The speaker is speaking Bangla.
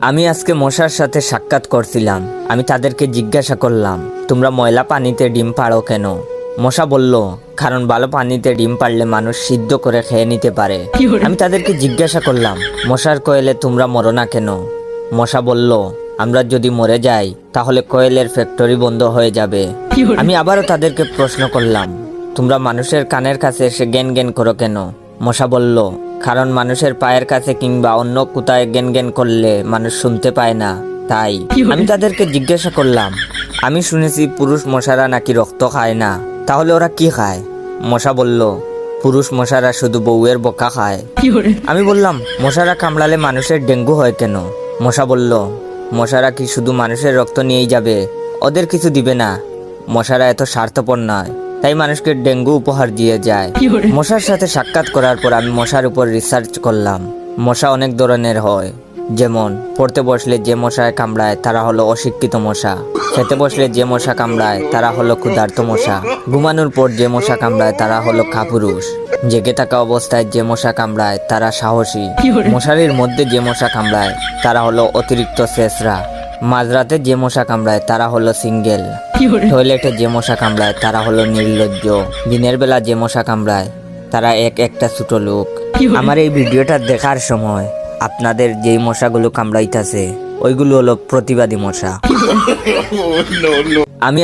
আমি আজকে মশার সাথে সাক্ষাৎ করছিলাম। আমি তাদেরকে জিজ্ঞাসা করলাম, তোমরা ময়লা পানিতে ডিম পাড়ো কেন? মশা বলল, কারণ ভালো পানিতে ডিম পারলে মানুষ সিদ্ধ করে খেয়ে নিতে পারে। আমি তাদেরকে জিজ্ঞাসা করলাম, মশার কোয়েলে তোমরা মরো না কেন? মশা বলল, আমরা যদি মরে যাই তাহলে কোয়েলের ফ্যাক্টরি বন্ধ হয়ে যাবে। আমি আবারও তাদেরকে প্রশ্ন করলাম, তোমরা মানুষের কানের কাছে এসে জ্ঞান জ্ঞান করো কেন? মশা বলল, কারণ মানুষের পায়ের কাছে কিংবা অন্য কোথায় জ্ঞান জ্ঞান করলে মানুষ শুনতে পায় না, তাই। আমি তাদেরকে জিজ্ঞাসা করলাম, আমি শুনেছি পুরুষ মশারা নাকি রক্ত খায় না, তাহলে ওরা কি খায়? মশা বলল, পুরুষ মশারা শুধু বউয়ের বোকা খায়। আমি বললাম, মশারা কামড়ালে মানুষের ডেঙ্গু হয় কেন? মশা বলল, মশারা কি শুধু মানুষের রক্ত নিয়েই যাবে? ওদের কিছু দিবে না। মশারা এত স্বার্থপর নয়, তাই মানুষকে ডেঙ্গু উপহার দিয়ে যায়। মশার সাথে সাক্ষাৎ করার পর আমি মশার উপর রিসার্চ করলাম। মশা অনেক ধরনের হয়, যেমন পড়তে বসলে যে মশায় কামড়ায় তারা হলো অশিক্ষিত মশা, খেতে বসলে যে মশা কামড়ায় তারা হলো ক্ষুধার্ত মশা, ঘুমানোর পর যে মশা কামড়ায় তারা হলো কাপুরুষ, জেগে থাকা অবস্থায় যে মশা কামড়ায় তারা সাহসী, মশারির মধ্যে যে মশা কামড়ায় তারা হলো অতিরিক্ত শেষরা, মাঝরাতে যে মশা কামড়ায় তারা হলো সিঙ্গেল, টয়লেটে যে মশা কামড়ায় তারা হলো নির্লজ্জ, দিনের বেলা যে মশা কামড়ায় তারা একটা ছোট লোক। আমার এই ভিডিওটা দেখার সময় আপনাদের যেই মশাগুলো কামড়াইতেছে ওইগুলো হলো প্রতিবাদী মশা। আমি